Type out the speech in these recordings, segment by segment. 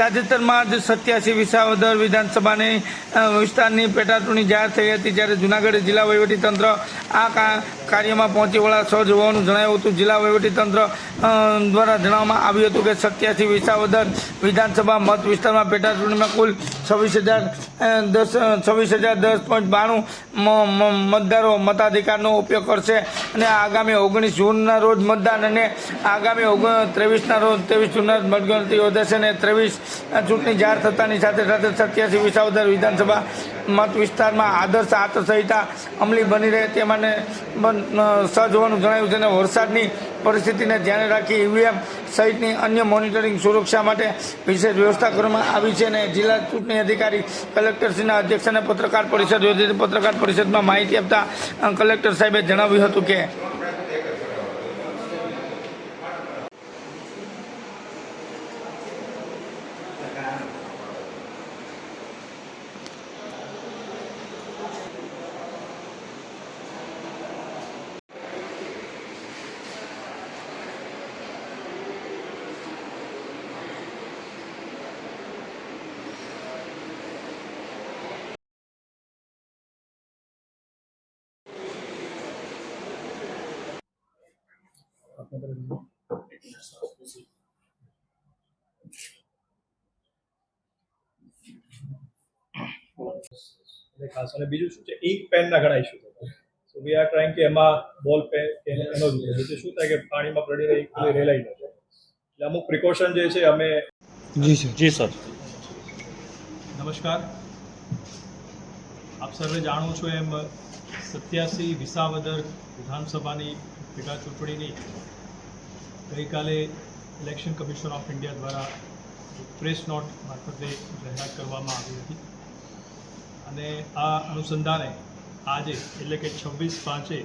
તાજેતરમાં જ 87 વિસાવદર વિધાનસભાની વિસ્તારની પેટાચૂંટણી જાહેર થઈ હતી, જ્યારે જૂનાગઢ જિલ્લા વહીવટીતંત્ર આ કાર્યમાં પહોંચી વળવા સજ્જ હોવાનું જણાવ્યું હતું. જિલ્લા વહીવટીતંત્ર દ્વારા જણાવવામાં આવ્યું હતું કે 87 વિસાવદર વિધાનસભા મત વિસ્તારમાં પેટાચૂંટણીમાં કુલ 26,010.92 મતદારો મતાધિકારનો ઉપયોગ કરશે અને આગામી 19 જૂનના રોજ મતદાન અને આગામી 23ના રોજ 23 જૂનના મતગણતરી યોજાશે અને 23 ચૂંટણી જાહેર થતાની સાથે સાથે 87 વિસાવદર વિધાનસભા મત વિસ્તારમાં આદર્શ આચારસંહિતા અમલી બની રહે તે માટે સજ્જ હોવાનું જણાવ્યું છે અને વરસાદની પરિસ્થિતિને ધ્યાને રાખી ઈવીએમ સહિતની અન્ય મોનિટરિંગ સુરક્ષા માટે વિશેષ વ્યવસ્થા કરવામાં આવી છે અને જિલ્લા ચૂંટણી અધિકારી કલેક્ટરશ્રીના અધ્યક્ષસ્થાને પત્રકાર પરિષદ યોજી. પત્રકાર પરિષદમાં માહિતી આપતા કલેક્ટર સાહેબે જણાવ્યું હતું કે ખાસ અને બીજું શું છે, ઇંક પેનના ઘણા ઇસ્યુ થતા. સો વી આર ટ્રાઇંગ કે એમાં બોલ પેન એનો જ એટલે શું થાય કે પાણીમાં પડી રહી રેલાઈ ન જાય, એટલે અમુક પ્રિકોશન જે છે અમે. જી સર. નમસ્કાર, આપ સર્વે જાણો છો એમ 87 વિસાવદર વિધાનસભાની પેટા ચૂંટણીની ગઈકાલે ઇલેક્શન કમિશન ઓફ ઇન્ડિયા દ્વારા પ્રેસ નોટ મારફતે જાહેરાત કરવામાં આવી હતી અને આ અનુસંધાને આજે એટલે કે 26/5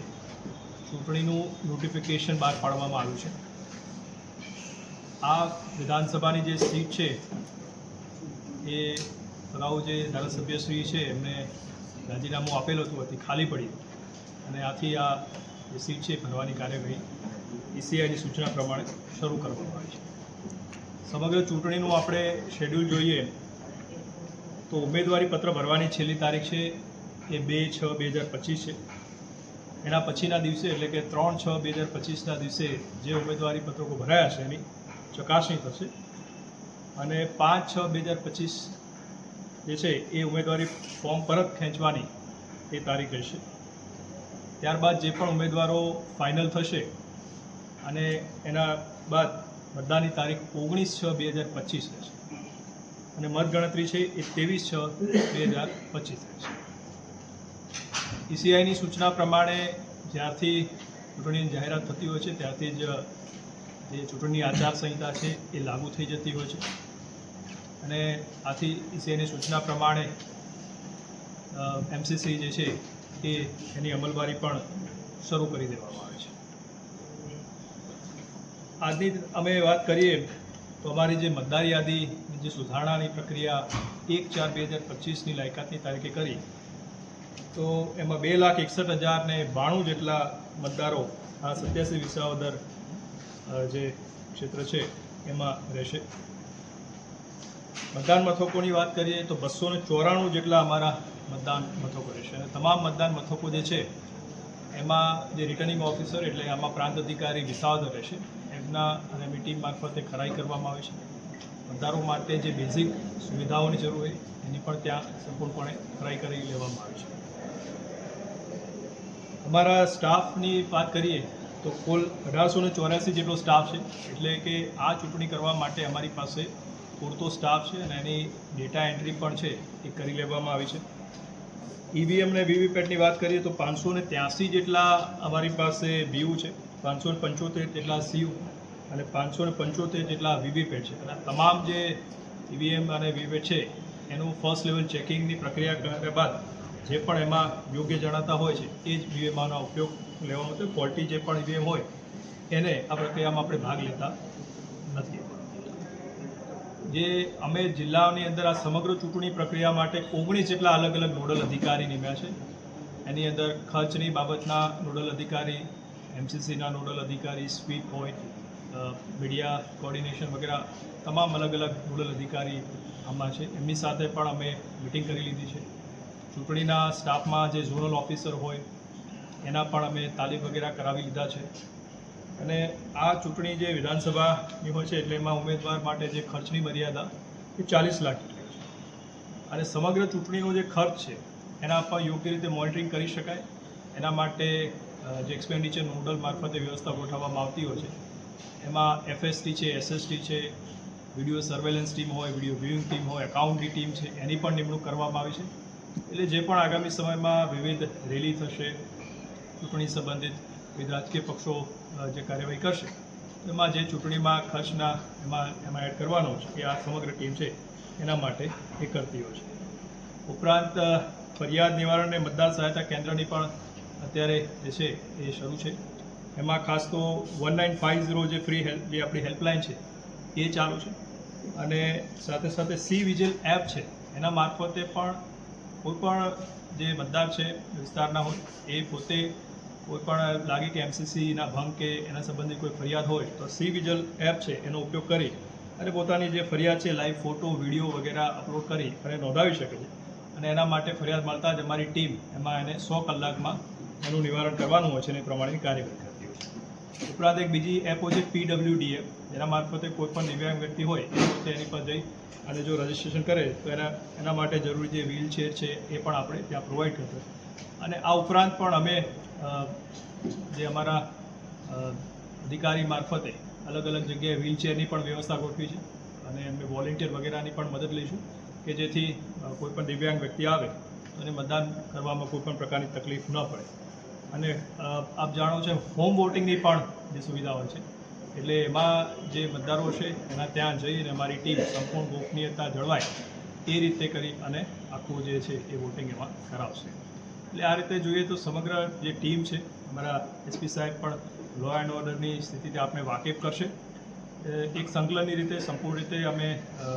ચૂંટણીનું નોટિફિકેશન બહાર પાડવામાં આવ્યું છે. આ વિધાનસભાની જે સીટ છે એ અગાઉ જે ધારાસભ્યશ્રી છે એમને રાજીનામું આપેલું હતું, હતી ખાલી પડી અને આથી આ જે સીટ છે ભરવાની કાર્યવાહી ઈસીઆઈની સૂચના પ્રમાણે શરૂ કરવામાં આવી છે. સમગ્ર ચૂંટણીનું આપણે શેડ્યુલ જોઈએ તો ઉમેદવારી પત્ર ભરવાની છેલ્લી તારીખ છે એ 2/6/2025 છે. એના પછીના દિવસે એટલે કે 3/6/2025ના દિવસે જે ઉમેદવારી પત્રકો ભરાયા છે એની ચકાસણી થશે અને 5/6/2025 જે છે એ ઉમેદવારી ફોર્મ પરત ખેંચવાની એ તારીખ રહેશે. ત્યારબાદ જે પણ ઉમેદવારો ફાઇનલ થશે અને એના બાદ મતદાનની તારીખ 19/6/2025 રહેશે અને મતગણતરી છે એ 23/6/2025 રહેશે. ઈસીઆઈની સૂચના પ્રમાણે જ્યારથી ચૂંટણીની જાહેરાત થતી હોય છે ત્યારથી જ જે ચૂંટણીની આચારસંહિતા છે એ લાગુ થઈ જતી હોય છે અને આથી ઈસીઆઈની સૂચના પ્રમાણે એમસીસી જે છે એ એની અમલવારી પણ શરૂ કરી દેવામાં આવે છે. આજની અમે વાત કરીએ તો અમારી જે મતદાર યાદીની જે સુધારણાની પ્રક્રિયા 1/4/2025ની લાયકાતની તારીખે કરી તો એમાં 2,61,092 જેટલા મતદારો આ 87 વિસાવદર જે ક્ષેત્ર છે એમાં રહેશે. મતદાન મથકોની વાત કરીએ તો 294 જેટલા અમારા મતદાન મથકો રહેશે અને તમામ મતદાન મથકો જે છે એમાં જે રિટર્નિંગ ઓફિસર એટલે આમાં પ્રાંત અધિકારી વિસાવદર રહેશે એમના અને એમની ટીમ મારફતે ખરાઈ કરવામાં આવે છે. મતદારો માટે જે બેઝિક સુવિધાઓની જરૂર હોય એની પણ ત્યાં સંપૂર્ણપણે ખરાઈ કરી લેવામાં આવે છે. અમારા સ્ટાફની વાત કરીએ તો કુલ 1884 જેટલો સ્ટાફ છે, એટલે કે આ ચૂંટણી કરવા માટે અમારી પાસે પૂરતો સ્ટાફ છે અને એની ડેટા એન્ટ્રી પણ છે એ કરી લેવામાં આવી છે. ઈવીએમ અને વીવીપેટની વાત કરીએ તો 583 જેટલા અમારી પાસે બીયુ છે, 575 જેટલા સીયુ અને 575 જેટલા વીવીપેટ છે અને તમામ જે ઈવીએમ અને વીવીપેટ છે એનું ફર્સ્ટ લેવલ ચેકિંગની પ્રક્રિયા કર્યા બાદ જે પણ એમાં યોગ્ય જણાતા હોય છે એ જ ઈવીએમનો ઉપયોગ લેવામાં આવતો. ફોલ્ટી જે પણ ઈવીએમ હોય એને આ પ્રક્રિયામાં આપણે ભાગ લેતા નથી. જે અમે જિલ્લાની અંદર આ સમગ્ર ચૂંટણી પ્રક્રિયા માટે 19 જેટલા અલગ અલગ નોડલ અધિકારી નિમ્યા છે. એની અંદર ખર્ચની બાબતના નોડલ અધિકારી, એમસીસીના નોડલ અધિકારી, સ્પીડ પોઈન્ટ, મીડિયા કોર્ડિનેશન વગેરે તમામ અલગ અલગ નોડલ અધિકારી આમાં છે, એમની સાથે પણ અમે મિટિંગ કરી લીધી છે. ચૂંટણીના સ્ટાફમાં જે ઝોનલ ઓફિસર હોય એના પણ અમે તાલીમ વગેરે કરાવી લીધા છે. અને આ ચૂંટણી જે વિધાનસભાની હોય છે એટલે એમાં ઉમેદવાર માટે જે ખર્ચની મર્યાદા એ 40 લાખ જેટલી છે. અને સમગ્ર ચૂંટણીનો જે ખર્ચ છે એના પર યોગ્ય રીતે મોનિટરિંગ કરી શકાય એના માટે જે એક્સપેન્ડિચર નોડલ મારફતે વ્યવસ્થા ગોઠવવામાં આવતી હોય છે. એમાં FST છે, SST છે, વિડીયો સર્વેલન્સ ટીમ હોય, વિડીયો વ્યુઇંગ ટીમ હોય, એકાઉન્ટની ટીમ છે, એની પણ નિમણૂક કરવામાં આવી છે. એટલે જે પણ આગામી સમયમાં વિવિધ રેલી થશે, ચૂંટણી સંબંધિત વિવિધ રાજકીય પક્ષો જે કાર્યવાહી કરશે એમાં જે ચૂંટણીમાં ખર્ચના એમાં એડ કરવાનો છે એ આ સમગ્ર ટીમ છે એના માટે એ કરતી હોય છે. ઉપરાંત ફરિયાદ નિવારણ અને મતદાર સહાયતા કેન્દ્રની પણ અત્યારે જે છે એ શરૂ છે. એમાં ખાસ તો 1950 જે ફ્રી હેલ્પ જે આપણી હેલ્પલાઇન છે એ ચાલુ છે. અને સાથે સાથે સી વિજિલ એપ છે એના મારફતે પણ કોઈપણ જે મતદાર છે વિસ્તારના હોય એ પોતે કોઈપણ લાગે કે MCCના ભંગ કે એના સંબંધિત કોઈ ફરિયાદ હોય તો સી વિજિલ એપ છે એનો ઉપયોગ કરી અને પોતાની જે ફરિયાદ છે લાઈવ ફોટો વિડીયો વગેરે અપલોડ કરી અને નોંધાવી શકે છે. અને એના માટે ફરિયાદ મળતા જ અમારી ટીમ એમાં એને 100 કલાકમાં એનું નિવારણ કરવાનું હોય છે અને એ પ્રમાણેની કાર્યવાહી કરતી હોય છે. ઉપરાંત એક બીજી એપ હોય છે PWDF, જેના મારફતે કોઈ પણ દિવ્યાંગ વ્યક્તિ હોય એ પોતે એની પર જઈ અને જો રજિસ્ટ્રેશન કરે તો એના માટે જરૂરી જે વ્હીલચેર છે એ પણ આપણે ત્યાં પ્રોવાઈડ કરતા. અને આ ઉપરાંત પણ અમે જે અમારા અધિકારી મારફતે અલગ અલગ જગ્યાએ વ્હીલચેરની પણ વ્યવસ્થા ગોઠવી છે અને અમે વોલેન્ટિયર વગેરેની પણ મદદ લઈશું કે જેથી કોઈ પણ દિવ્યાંગ વ્યક્તિ આવે અને મતદાન કરવામાં કોઈ પણ પ્રકારની તકલીફ ન પડે. અને આપ જાણો છો હોમ વોટિંગની પણ જે સુવિધા હોય છે એટલે એમાં જે મતદારો છે એના ત્યાં જઈને અમારી ટીમ સંપૂર્ણ ગોપનીયતા જળવાય એ રીતે કરી અને આખું જે છે એ વોટિંગ એમાં કરાવશે. એટલે આ રીતે જોઈએ તો સમગ્ર જે ટીમ છે અમારા SP સાહેબ પણ લો એન્ડ ઓર્ડરની સ્થિતિથી આપને વાકેફ કરશે. એક સંકલનની રીતે સંપૂર્ણ રીતે અમે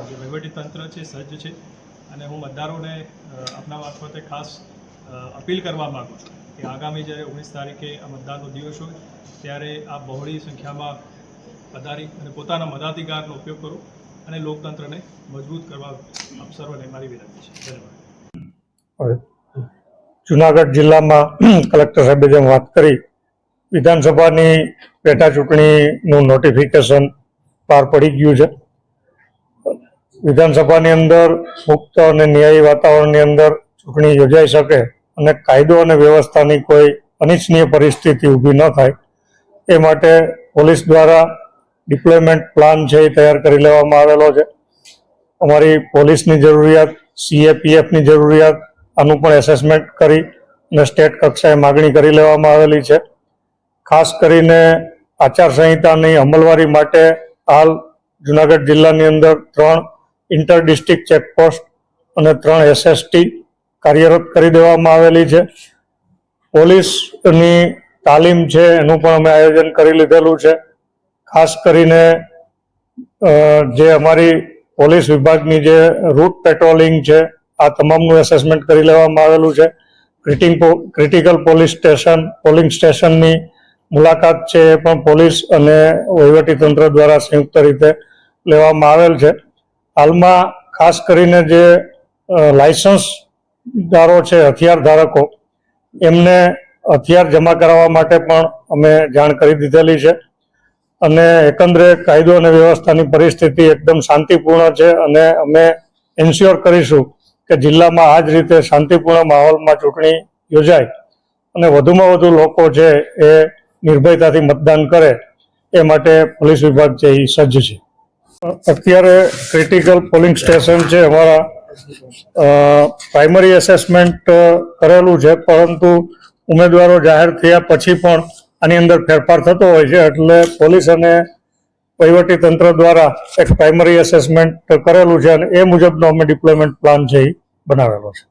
જે વહીવટીતંત્ર છે સજ્જ છે. અને હું મતદારોને આપના મારફતે ખાસ અપીલ કરવા માગું છું કે આગામી જ્યારે 19 તારીખે આ મતદાનનો દિવસ હોય ત્યારે આપ બહોળી સંખ્યામાં પધારી અને પોતાના મતાધિકારનો ઉપયોગ કરો અને લોકતંત્રને મજબૂત કરવા આપ સર્વને મારી વિનંતી છે. ધન્યવાદ. જુનાગઢ જિલ્લામાં કલેક્ટર સાહેબે જેમ વાત કરી, વિધાનસભાની પેટા ચૂંટણીનું નોટિફિકેશન બહાર પડી ગયું છે. વિધાનસભાની અંદર મુક્ત અને ન્યાયી વાતાવરણની અંદર ચૂંટણી યોજાઈ શકે અને કાયદો અને વ્યવસ્થાની કોઈ અનિચ્છનીય પરિસ્થિતિ ઊભી ન થાય એ માટે પોલીસ દ્વારા ડિપ્લોયમેન્ટ પ્લાન છે એ તૈયાર કરી લેવામાં આવેલો છે. અમારી પોલીસની જરૂરિયાત, CAPFની જરૂરિયાત, આનું પણ એસેસમેન્ટ કરી અને સ્ટેટ કક્ષાએ માગણી કરી લેવામાં આવેલી છે. ખાસ કરીને આચારસંહિતાની અમલવારી માટે હાલ જુનાગઢ જિલ્લાની અંદર 3 ઇન્ટર ડિસ્ટ્રિક્ટ ચેકપોસ્ટ અને 3 SST કાર્યરત કરી દેવામાં આવેલી છે. પોલીસની તાલીમ છે એનું પણ અમે આયોજન કરી લીધેલું છે. ખાસ કરીને જે અમારી પોલીસ વિભાગની જે રૂટ પેટ્રોલિંગ છે આ તમામનું એસેસમેન્ટ કરી લેવામાં આવેલું છે. ક્રિટિકલ પોલિંગ સ્ટેશનની મુલાકાત છે એ પણ પોલીસ અને વહીવટીતંત્ર દ્વારા સંયુક્ત રીતે લેવામાં આવેલ છે. હાલમાં ખાસ કરીને જે લાયસન્સદારો છે, હથિયાર ધારકો, એમને હથિયાર જમા કરાવવા માટે પણ અમે જાણ કરી દીધેલી છે. અને એકંદરે કાયદો અને વ્યવસ્થાની પરિસ્થિતિ એકદમ શાંતિપૂર્ણ છે અને અમે એન્શ્યોર કરીશું કે જિલ્લામાં આ જ રીતે શાંતિપૂર્ણ માહોલમાં ચૂંટણી યોજાય અને વધુમાં વધુ લોકો છે એ નિર્ભયતાથી મતદાન કરે એ માટે પોલીસ વિભાગ છે એ સજ્જ છે. અત્યારે ક્રિટિકલ પોલિંગ સ્ટેશન છે અમારા પ્રાઇમરી એસેસમેન્ટ કરેલું છે, પરંતુ ઉમેદવારો જાહેર થયા પછી પણ આની અંદર ફેરફાર થતો હોય છે. એટલે પોલીસ અને વહીવટીતંત્ર દ્વારા એક પ્રાઇમરી એસેસમેન્ટ કરેલું છે અને એ મુજબનો અમે ડિપ્લોયમેન્ટ પ્લાન છે એ બનાવેલો છે.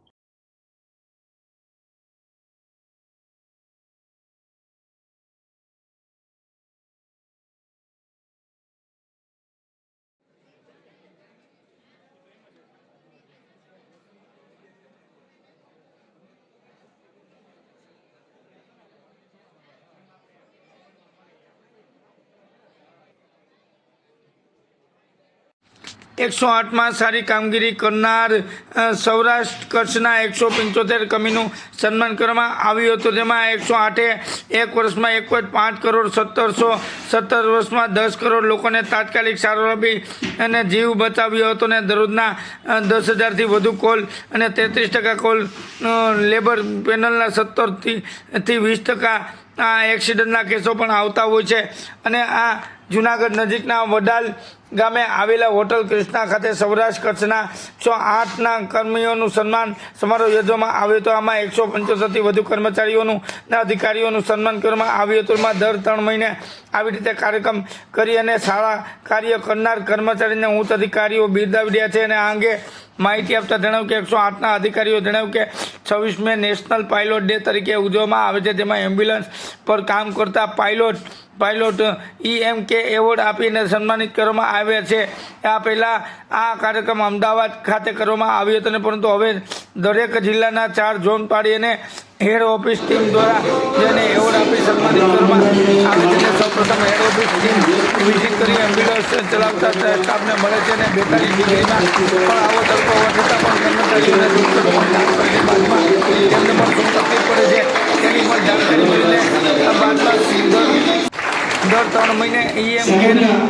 108માં સારી કામગીરી કરનાર સૌરાષ્ટ્ર કચ્છના 175 કર્મીનું સન્માન કરવામાં આવ્યું હતું. જેમાં 108એ 1 વર્ષમાં 1.5 કરોડ 17 વર્ષમાં 10 કરોડ લોકોને તાત્કાલિક સારવાર આપી અને જીવ બચાવ્યો હતો. અને દરરોજના 10,000થી વધુ કોલ અને 33% કોલ લેબર પેનલના 17થી 20% આ એક્સિડન્ટના કેસો પણ આવતા હોય છે. અને આ જુનાગઢ નજીકના વડાલ ગામે આવેલા હોટલ કૃષ્ણા ખાતે સૌરાષ્ટ્ર કચ્છના 108ના કર્મીઓનું સન્માન સમારોહ યોજવામાં આવ્યો હતો. આમાં 175થી વધુ કર્મચારીઓનું અને અધિકારીઓનું સન્માન કરવામાં આવ્યું હતું. એમાં દર 3 મહિને આવી રીતે કાર્યક્રમ કરી અને સારા કાર્ય કરનાર કર્મચારીને ઉચ્ચ અધિકારીઓ બિરદાવી રહ્યા છે. અને આ અંગે માહિતી આપતા જણાવ્યું કે 108ના અધિકારીઓ જણાવ્યું કે 26 મે નેશનલ પાયલોટ ડે તરીકે ઉજવવામાં આવે છે. તેમાં એમ્બ્યુલન્સ પર કામ કરતા પાયલોટ EMK એવોર્ડ આપીને સન્માનિત કરવામાં આવ્યા છે. આ પહેલાં આ કાર્યક્રમ અમદાવાદ ખાતે કરવામાં આવ્યો હતો, પરંતુ હવે દરેક જિલ્લાના 4 ઝોન પાડી અને હેડ ઓફિસ ટીમ દ્વારા જેને એવોર્ડ આપી સન્માનિત કરવામાં આવે છે. સૌપ્રથમ હેડ ઓફિસ ટીમ વિઝિટ કરી એમ્બ્યુલન્સ ચલાવતા સ્ટાફને મળે છે. અને 42 ડિગ્રીમાં પણ આવો તડકો હોવા છતાં પણ કર્મચારીઓને બાદમાં તેમને પણ શું તકલીફ પડે છે તેની પણ જાણકારી મળીને બાદમાં દર 3 મહિને EMK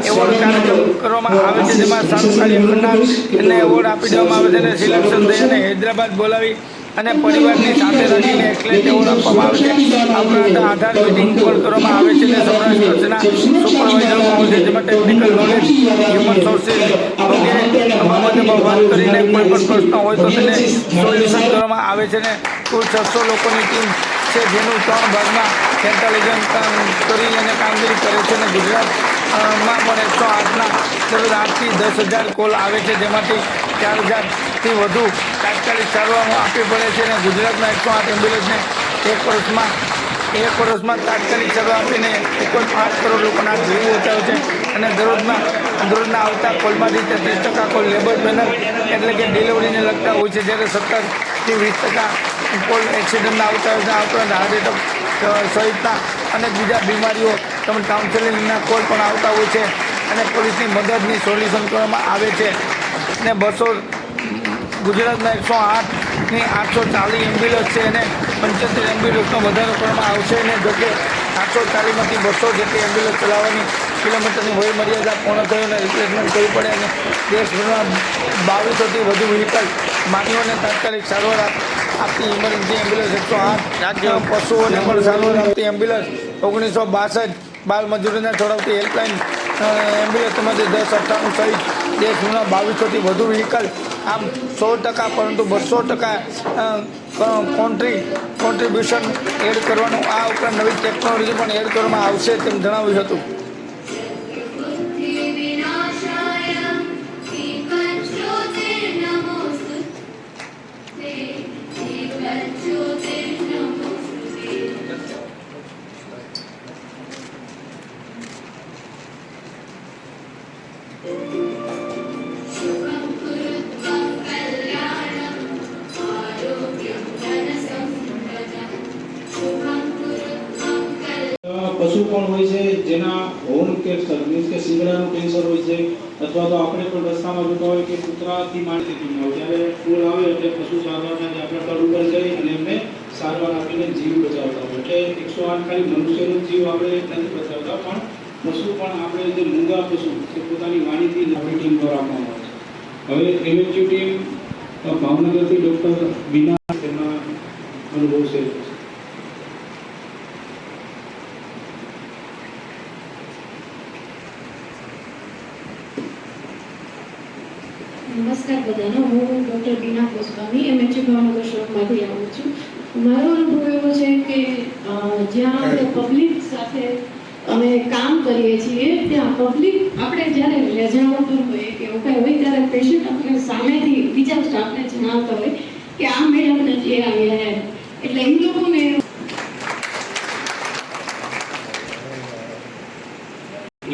એવોર્ડ કાર્યક્રમ કરવામાં આવે છે. જેમાં સારું કાર્ય કરનાર એને એવોર્ડ આપી દેવામાં આવે છે. અને સિલેક્શન થઈ અને હૈદરાબાદ બોલાવી અને પરિવારની સાથે રાખીને એક્સલેન્ટ એવોર્ડ આપવામાં આવે છે. આ ઉપરાંત આધાર મીટિંગ પણ કરવામાં આવે છે. અને સૌરાષ્ટ્ર કચ્છના સુપરવાઇઝરો હોય છે, જેમાં ટેકનિકલ નોલેજ, હ્યુમન સોર્સિસ વગેરે બાબતોમાં વાત કરીને કોઈ પણ પ્રશ્ન હોય તો તેને સોલ્યુશન કરવામાં આવે છે. અને કુલ 600 લોકોની ટીમ છે, જેનું 3 ભાગમાં ઇન્ટેલિજન્સ કરી અને કામગીરી કરે છે. અને ગુજરાતમાં પણ 108ના દરરોજ 8થી 10,000 કોલ આવે છે, જેમાંથી 4,000થી વધુ તાત્કાલિક સારવાર આપવી પડે છે. અને ગુજરાતના 108 એમ્બ્યુલન્સને 1 વર્ષમાં તાત્કાલિક સારવાર આપીને 1.5 કરોડ લોકોના જીવ બચાવે છે. અને દરરોજના આવતા કોલમાંથી 33% કોલ લેબર પેનલ એટલે કે ડિલિવરીને લગતા હોય છે, જ્યારે 17થી 20% કોલ એક્સિડન્ટના આવતા હોય છે. આ ઉપરાંત હાર્ટ એટેક સહિતના અનેક બીજા બીમારીઓ તેમજ કાઉન્સેલિંગના કોલ પણ આવતા હોય છે. અને પોલીસની મદદની સોલ્યુશન કરવામાં આવે છે. અને ગુજરાતના 108ની 840 એમ્બ્યુલન્સ છે અને 75 એમ્બ્યુલન્સનો વધારો કરવામાં આવશે. અને જોકે 840માંથી 200 જેટલી એમ્બ્યુલન્સ ચલાવવાની કિલોમીટરની વય મર્યાદા પૂર્ણ થઈ અને રિપ્લેસમેન્ટ કરવી પડે. અને દેશભરમાં 2200થી વધુ વ્હીકલ માનવીઓને તાત્કાલિક સારવાર આપતી ઇમરજન્સી એમ્બ્યુલન્સ 108 પશુઓને પણ સારવાર આપતી એમ્બ્યુલન્સ 1962 બાળ મજૂરીને છોડાવતી હેલ્પલાઇન એમ્બ્યુલન્સમાંથી 1098 સહિત દેશભરના 2200થી વધુ વ્હીકલ, આમ 100%, પરંતુ 200% કોન્ટ્રીબ્યુશન એડ કરવાનું. આ ઉપરાંત નવી ટેકનોલોજી પણ એડ કરવામાં આવશે તેમ જણાવ્યું હતું. પશુ પણ હોય છે જેના હોર્ન કેન્સર મીન્સ કે શિંગડાનું કેન્સર હોય છે, અથવા તો આપણે પણ રસ્તામાં જોતા હોય કે કૂતરાથી માંડીથી હોય જ્યારે ફૂલ આવે એટલે પશુ સારવારના જે આપણે તળ ઉપર જઈ અને એમને સારવાર આપીને જીવ બચાવતા હોય. એટલે 108 ખાલી મનુષ્યનો જીવ આપણે નથી બચાવતા, પણ પશુ પણ આપણે જે મૂંગા પશુ કે પોતાની વાણીથી આપણી ટીમ દ્વારા આપવામાં આવે છે. હવે એમએચયુ ટીમ ભાવનગરથી ડૉક્ટર બીના તેમના અનુભવ શેર કરશે. નમસ્કાર બધાનો, હું ડૉક્ટર બીના ગોસ્વામી એમએચયુ ભાવનગર શોપમાંથી આવું છું. મારો અનુભવ એવો છે કે જ્યાં આપણે પબ્લિક સાથે અમે કામ કરીએ છીએ ત્યાં પબ્લિક આપણે જ્યારે રજાઓ પર હોય કે એવું કાંઈ હોય ત્યારે પેશન્ટ આપણે સામેથી બીજા સ્ટાફને જણાવતા હોય કે આ મેડમ નથી આવ્યા, એટલે એ લોકોને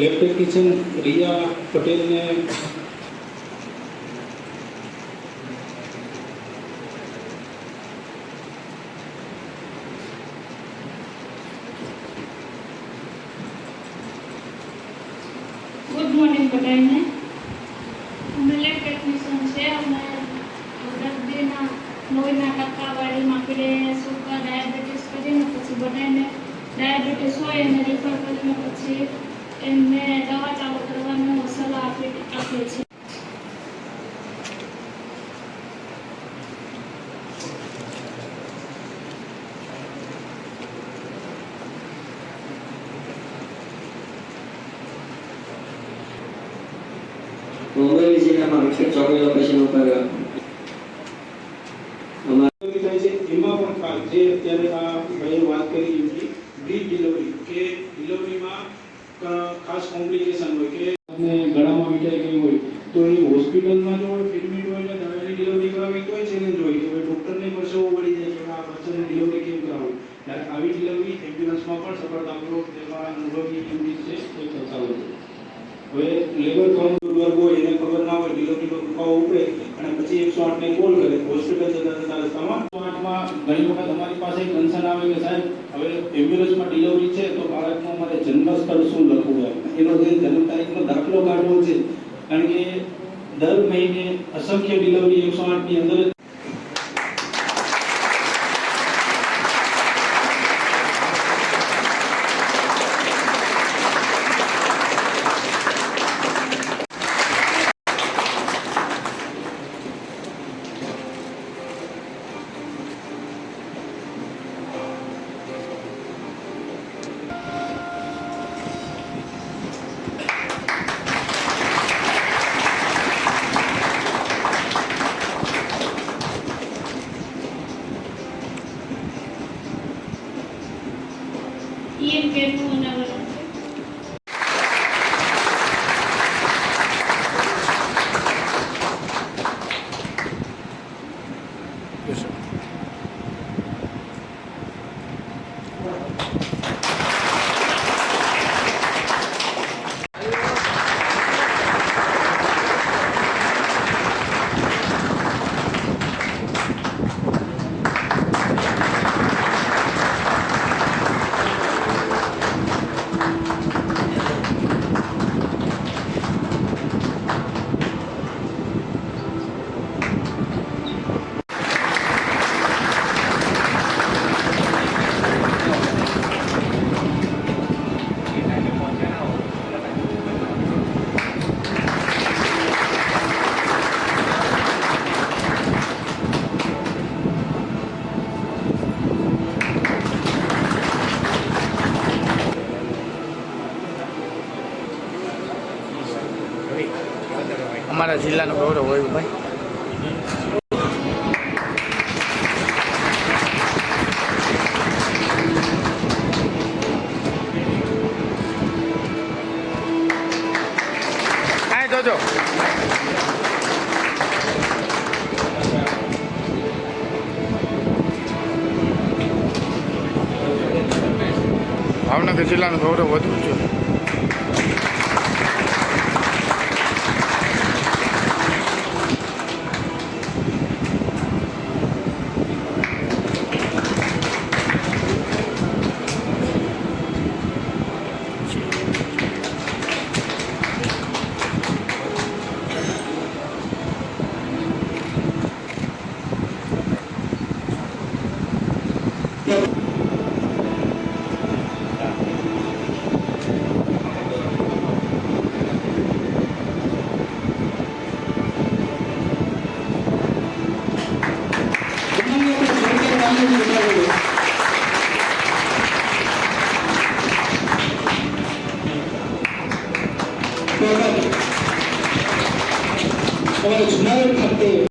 લેબ ટેકનિશિયન રિયા પટેલને गुड मॉर्निंग बताइए. मैं લોહીના ટકાવારીમાં આપણે સુગર ડાયાબિટીસ કરીને પછી બધાને ડાયાબિટીસ હોય એને રિફર કરીને પછી એમને દવા ચાલુ કરવાનો સલાહ આપીએ છીએ. અમરેલી જિલ્લામાં વિકસિત ચોકડી લોકેશન ઉપર થાય છે એમાં પણ જે અત્યારે આ ભાઈએ વાત કરી હતી બ્રીડ ડિલિવરી કે ડિલિવરીમાં ખાસ કોમ્પ્લિકેશન હોય કે અને ગળામાં મીઠાઈ ગઈ હોય તો એ હોસ્પિટલમાં જો ટ્રીટમેન્ટ હોય ને દવાની ડિલિવરી કરાવી તો ચેલેન્જ હોય કે ડૉક્ટરને પરસેવો વળી જાય કે આ બચ્ચાની ડિલિવરી કેમ કરાવવી. આવી ડિલિવરી એમ્બ્યુલન્સમાં પણ સફળતાપૂર્વક તેમાં અનુભવી યુનિટ છે એ કરતા હોય છે. હવે લેબર કાઉન્ટર વર્ગ હોય એને ખબર ના હોય ડિલિવરીનો દુખાવો ઉપડે અને પછી 108 ને કોલ કરે હોસ્પિટલ જતા રસ્તામાં 108માં ઘણી વખત અમારી પાસે કન્સર્ન આવે કે સાહેબ હવે એમ્બ્યુલન્સમાં ડિલિવરી છે તો બાળકનો અમારે જન્મ સ્થળ શું લખવું એનો જે જન્મ તારીખનો દાખલો કાઢવો છે કારણ કે દર મહિને અસંખ્ય ડિલિવરી 108 ની અંદર EM કેરનું અનાવરણ છે. અમારા જિલ્લાનું ગૌરવ હોય ભાઈ. કાંઈ જોજો ભાવનગર જિલ્લાનું ગૌરવ વધુ છે.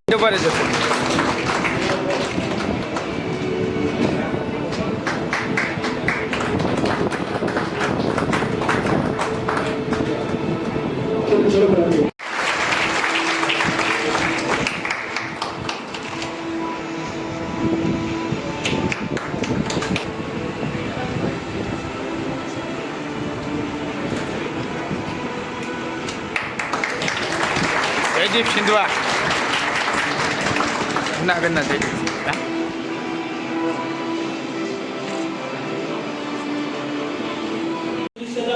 બરાબર છે. જયદીપ સિંધવા જુનાગઢના જયદીપ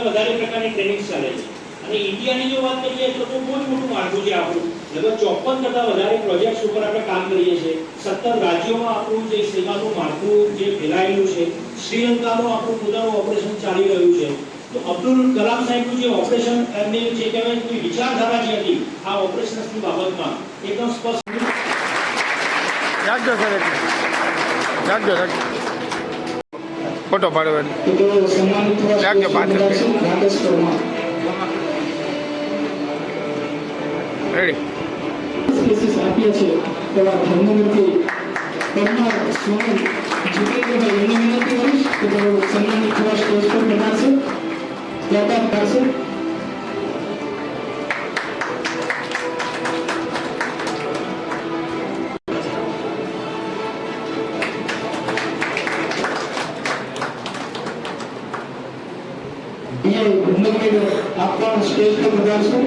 વધારે પ્રકારની ટ્રેનિંગ ચાલે છે અને ઇન્ડિયાની જો વાત કરીએ તો બહુ જ મોટું માળખું છે આપણું લગભગ 54 કરતાં વધારે પ્રોજેક્ટ્સ ઉપર આપણે કામ કરીએ છીએ. 17 રાજ્યોમાં આપણું જે સેવાનું માળખું જે ફેલાયેલું છે, શ્રીલંકામાં આપણું પોતાનું ઓપરેશન ચાલી રહ્યું છે. તો અબ્દુલ કલામ સાહેબનું જે ઓપરેશન એમની જે કહેવાય કે વિચારધારા જે હતી આ ઓપરેશન્સની બાબતમાં એકદમ સ્પષ્ટ. રાખજો સર રાખજો ફોટો પાડો તો સન્માનિત રાખજો પાછળ રાકેશ પરમાર રેડી. સ્પીસીસ આપ્યા છે એવા ધર્મમૂર્તિ પરમાર સ્વામી જીતેન્દ્રભાઈ એમની વિનંતી કરીશ કે તેઓ સન્માનિત થવા સ્ટેજ પર પધારશે. પ્લાકાર્ડ કાઢશે. આપ પણ સ્ટેજ પર પધારશો.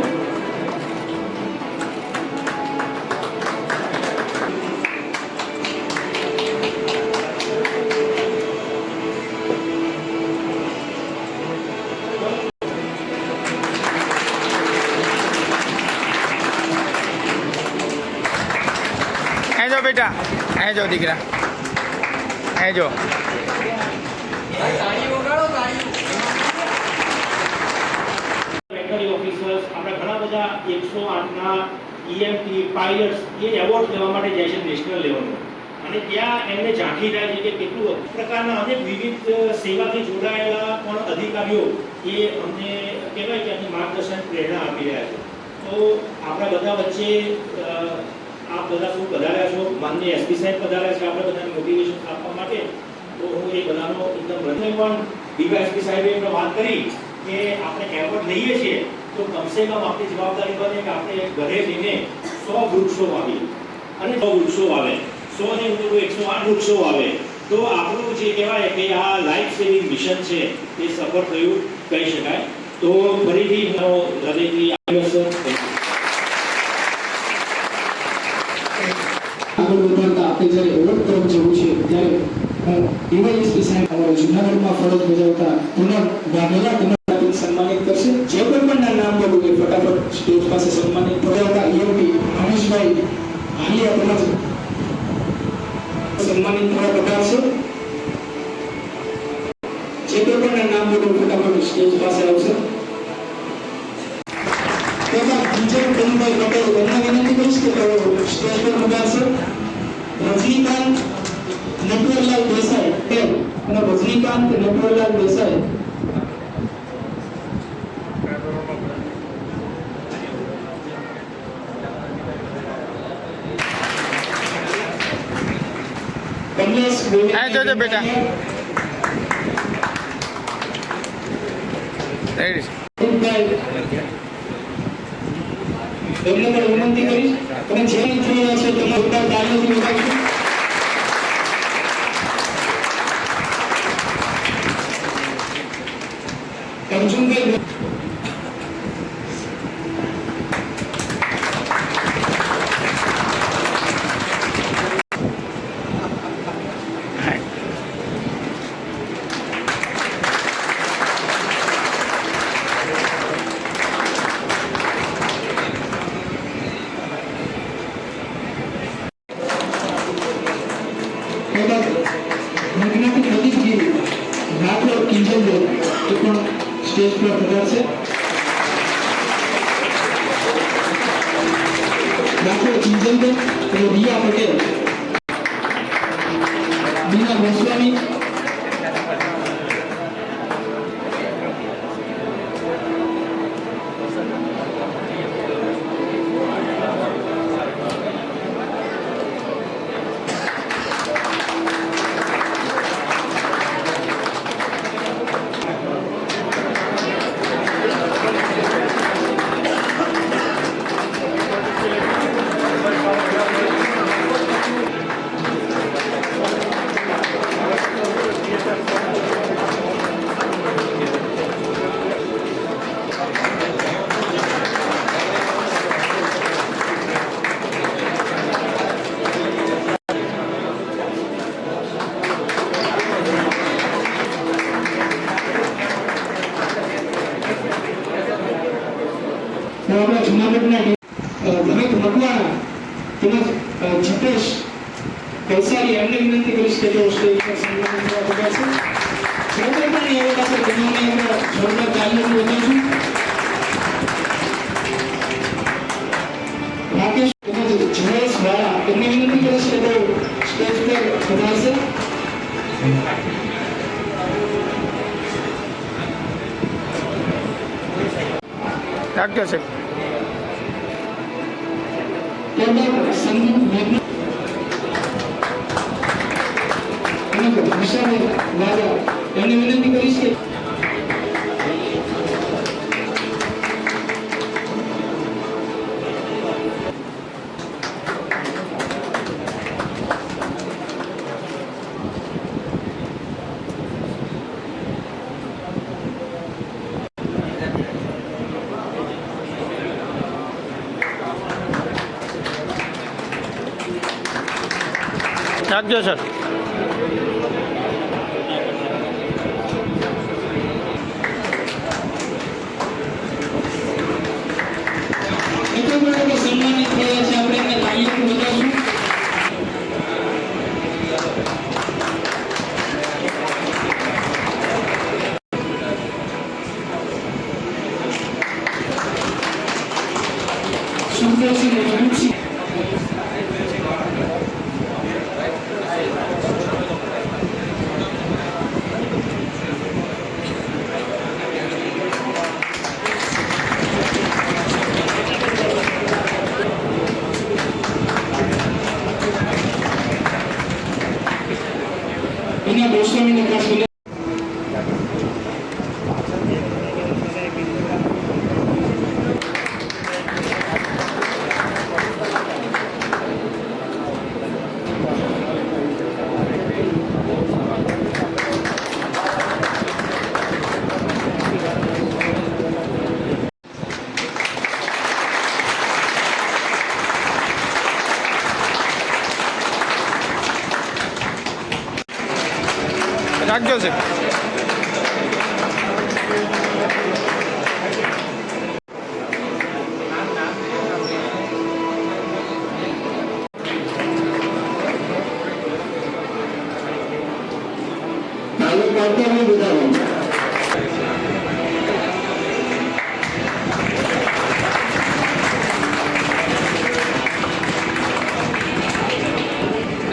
અહીં જો બેટા, અહીં જો દીકરા, અહીં જો. વેટરનરી ઓફિસર્સ આપણા ઘણા બધા 108ના EMT પાયલટ્સ એ એવોર્ડ લેવા માટે જાય છે નેશનલ લેવલનો, અને ત્યાં એમને ઝાંખી થાય છે કે કેટલું પ્રકારના અનેક વિવિધ સેવાથી જોડાયેલા પણ અધિકારીઓ એ અમને કહેવાય કે અમને માર્ગદર્શન પ્રેરણા આપી રહ્યા છે. તો આપણા બધા વચ્ચે આપ બધા શું પધાર્યા છો, માનનીય એસપી સાહેબ પધાર્યા છે આપણે બધાને મોટિવેશન આપવા માટે. તો હું એ બધાનો એકદમ હૃદય પણ ડીવાયએસપી સાહેબે એમને વાત કરી કે આપણે એવોર્ડ લઈએ છીએ તો કમસે કમ આપણી જવાબદારી બને કે આપણે ઘરે જઈને 100 વૃક્ષો વાવીએ અને 100 વૃક્ષો વાવે, 100 ને 108 વૃક્ષો વાવે. તો આપણું જે કહેવાય કે આ લાઈફ સેવિંગ મિશન છે એ સફળ થયું કહી શકાય. તો ફરીથી મારો હૃદયથી આભાર સર. આગળ વધારતા આપણે જ્યારે એવોર્ડ તરફ જવું છે ત્યારે હું ડીવાયએસપી સાહેબ અમારા જૂનાગઢમાં ફરજ બજાવતા પુનઃ સન્માનિત કરશે. જે કોઈ પણ નામ બોલું એ ફટાફટ સ્ટેજ પાસે સન્માનિત બજાવતા EMP અમીશભાઈ હાલિયા તેમજ સન્માનિત થવા પધારશે. જે કોઈ પણ નામ બોલું ફટાફટ સ્ટેજ પાસે આવશે. તેમાં વિજય કનુભાઈ પટેલ એમને વિનંતી કરીશ કે તેઓ સ્ટેજ પર પધારશે. રજનીકાંત નટવરલાલ દેસાઈ અને રજનીકાંત નટવરલાલ દેસાઈ અહીં જોજો બેટા. રેડી. એમને પણ વિનંતી કરીશ અને જે થઈ રહ્યા છે તેમાં જોરદાર તાળીઓથી વધાવીશું. અર્જુનભાઈ સ્ટેજ પર પધારશે. ડોક્ટર કિંજલબેન અને રિયા પટેલ, બીના ગોસ્વામી, આપણા જૂનાગઢના દરેક મતલબ તેમજ જીતેશ કલસારી એમને વિનંતી કરીશ કે તેઓ સ્ટેજ પર સન્માનિત થવા પધારશે. ખરેખર પણ એ એવા છે જેમને આપણે જોરદાર તાલીમ વધારશું. રાકેશ તેમજ જયેશ વાળા એમને વિનંતી કરીશ કે તેઓ સ્ટેજ પર પધારશે. રાખજો સાહેબ. ત્યારબાદ સંદીપ મેઘના અને વિશાલ વાળા એમને વિનંતી કરીશ કે રાખજો સર. સન્માનિત થયા છે આપણે એમને તાલીમ વધારશું. સુંદરસિંહ રઘુસિંહ એના ગોસ્વામીને ખાસ વિનંતી. રાખજો સાહેબ.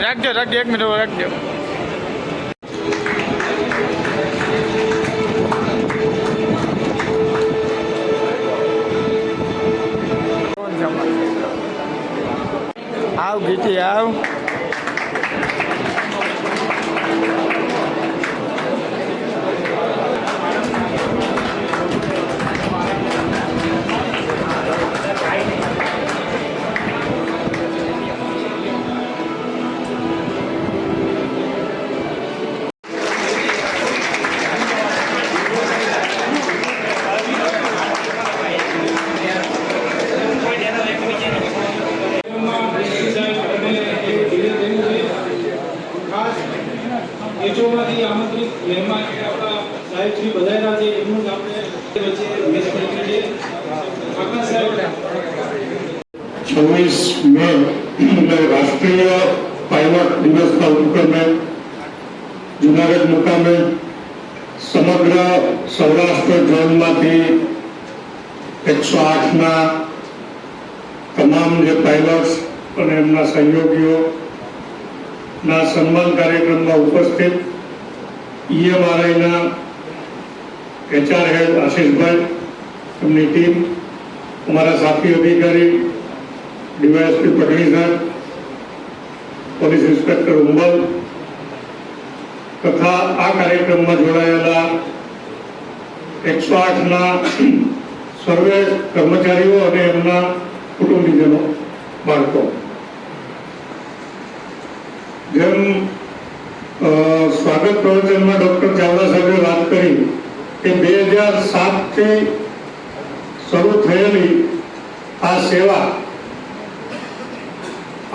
રાખજો રાખજો, એક મિનિટ રાખજો. આવ ગીતી આવ. એચઓમાંથી આમંત્રિત મહેમાન આપણા સાહેબ શ્રી બધાયરા છે એમનું આપણે વચ્ચે મેચ કરી છે. આકાશ સાહેબ 26 મે એટલે રાષ્ટ્રીય પાયલોટ દિવસના ઉપક્રમે જુનાગઢ મુકામે સમગ્ર સૌરાષ્ટ્ર ઝોનમાંથી 108ના તમામ જે પાયલોટ્સ અને એમના સહયોગીઓ ના સન્માન કાર્યક્રમમાં ઉપસ્થિત ઈએમઆરઆઈના HR હેડ આશીષભાઈ, એમની ટીમ, અમારા સાથી અધિકારી ડીવાયએસપી પટણી સાહેબ, પોલીસ ઇન્સ્પેક્ટર ઉંબલ તથા આ કાર્યક્રમમાં જોડાયેલા 108ના સર્વે કર્મચારીઓ અને એમના કુટુંબીજનો, બાળકો. જેમ સ્વાગત પ્રવચનમાં ડૉક્ટર ચાવડા સાહેબે વાત કરી કે 2007થી શરૂ થયેલી આ સેવા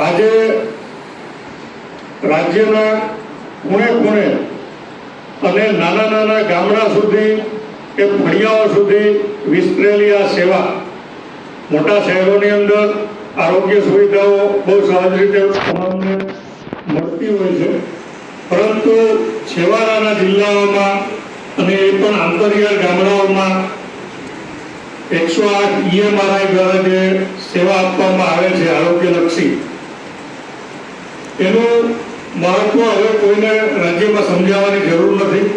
આજે રાજ્યના ખૂણે ખૂણે અને નાના નાના ગામડા સુધી કે ફળિયાઓ સુધી વિસ્તરેલી આ સેવા મોટા શહેરોની અંદર આરોગ્ય સુવિધાઓ બહુ સહજ રીતે તમામને મળતી હોય છે, પરંતુ છેવાડાના જિલ્લાઓમાં અને એ પણ આંતરિયાળ ગામડાઓમાં 108 EMRI દ્વારા જે સેવા આપવામાં આવે છે આરોગ્યલક્ષી, એનું મહત્વ હવે કોઈને રાજ્યમાં સમજાવવાની જરૂર નથી.